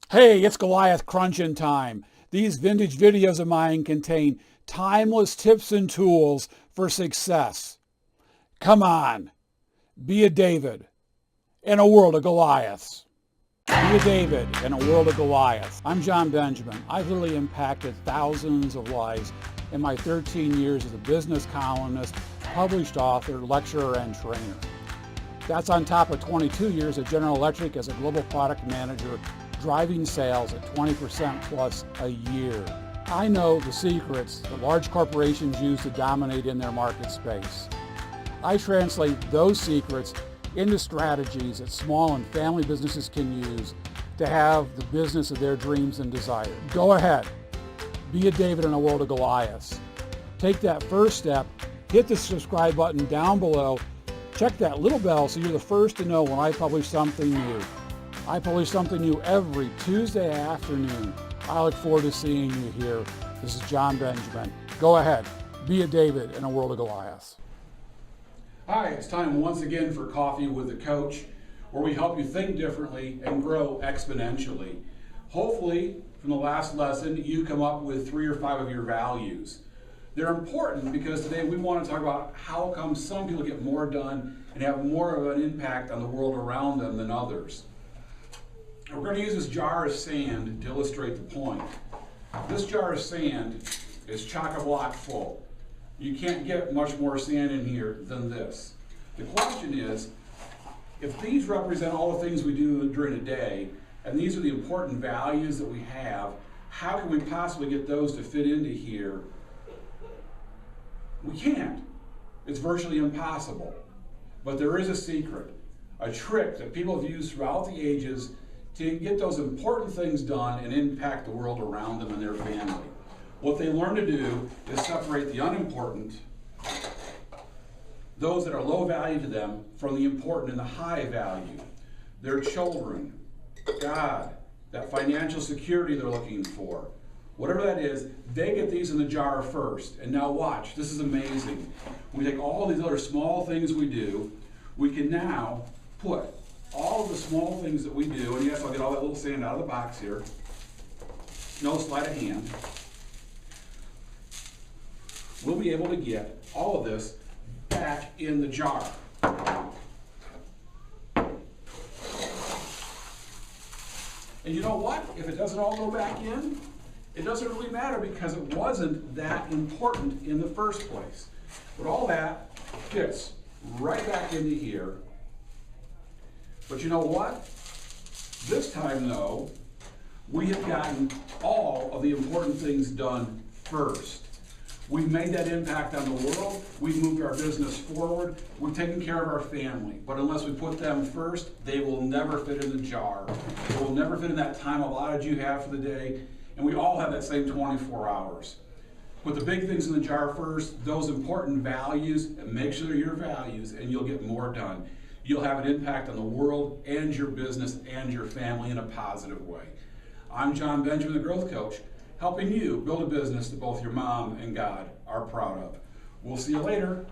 Hey, it's Goliath crunching time. These vintage videos of mine contain timeless tips and tools for success. Come on, be a David in a world of Goliaths. Be a David in a world of Goliaths. I'm John Benjamin. I've literally impacted thousands of lives in my 13 years as a business columnist, published author, lecturer, and trainer. That's on top of 22 years at General Electric as a global product manager, driving sales at 20% plus a year. I know the secrets that large corporations use to dominate in their market space. I translate those secrets into strategies that small and family businesses can use to have the business of their dreams and desires. Go ahead, be a David in a world of Goliaths. Take that first step, hit the subscribe button down below, check that little bell so you're the first to know when I publish something new. I publish something new every Tuesday afternoon. I look forward to seeing you here. This is John Benjamin. Go ahead, be a David in a world of Goliaths. Hi, it's time once again for Coffee with a Coach, where we help you think differently and grow exponentially. Hopefully, from the last lesson, you come up with 3 or 5 of your values. They're important because today we want to talk about how come some people get more done and have more of an impact on the world around them than others. We're going to use this jar of sand to illustrate the point. This jar of sand is chock-a-block full. You can't get much more sand in here than this. The question is, if these represent all the things we do during a day, and these are the important values that we have, how can we possibly get those to fit into here? We can't. It's virtually impossible. But there is a secret, a trick that people have used throughout the ages to get those important things done and impact the world around them and their family. What they learn to do is separate the unimportant, those that are low value to them, from the important and the high value. Their children, God, that financial security they're looking for. Whatever that is, they get these in the jar first. And now watch, this is amazing. We take all these other small things we do, we can now put all of the small things that we do, and yes, I'll get all that little sand out of the box here. No sleight of hand. We'll be able to get all of this back in the jar. And you know what? If it doesn't all go back in, it doesn't really matter because it wasn't that important in the first place. But all that fits right back into here. But you know what? This time, though, we have gotten all of the important things done first. We've made that impact on the world. We've moved our business forward. We've taken care of our family. But unless we put them first, they will never fit in the jar. They will never fit in that time allotted you have for the day. And we all have that same 24 hours. Put the big things in the jar first, those important values, and make sure they're your values, and you'll get more done. You'll have an impact on the world and your business and your family in a positive way. I'm John Benjamin, the Growth Coach, helping you build a business that both your mom and God are proud of. We'll see you later.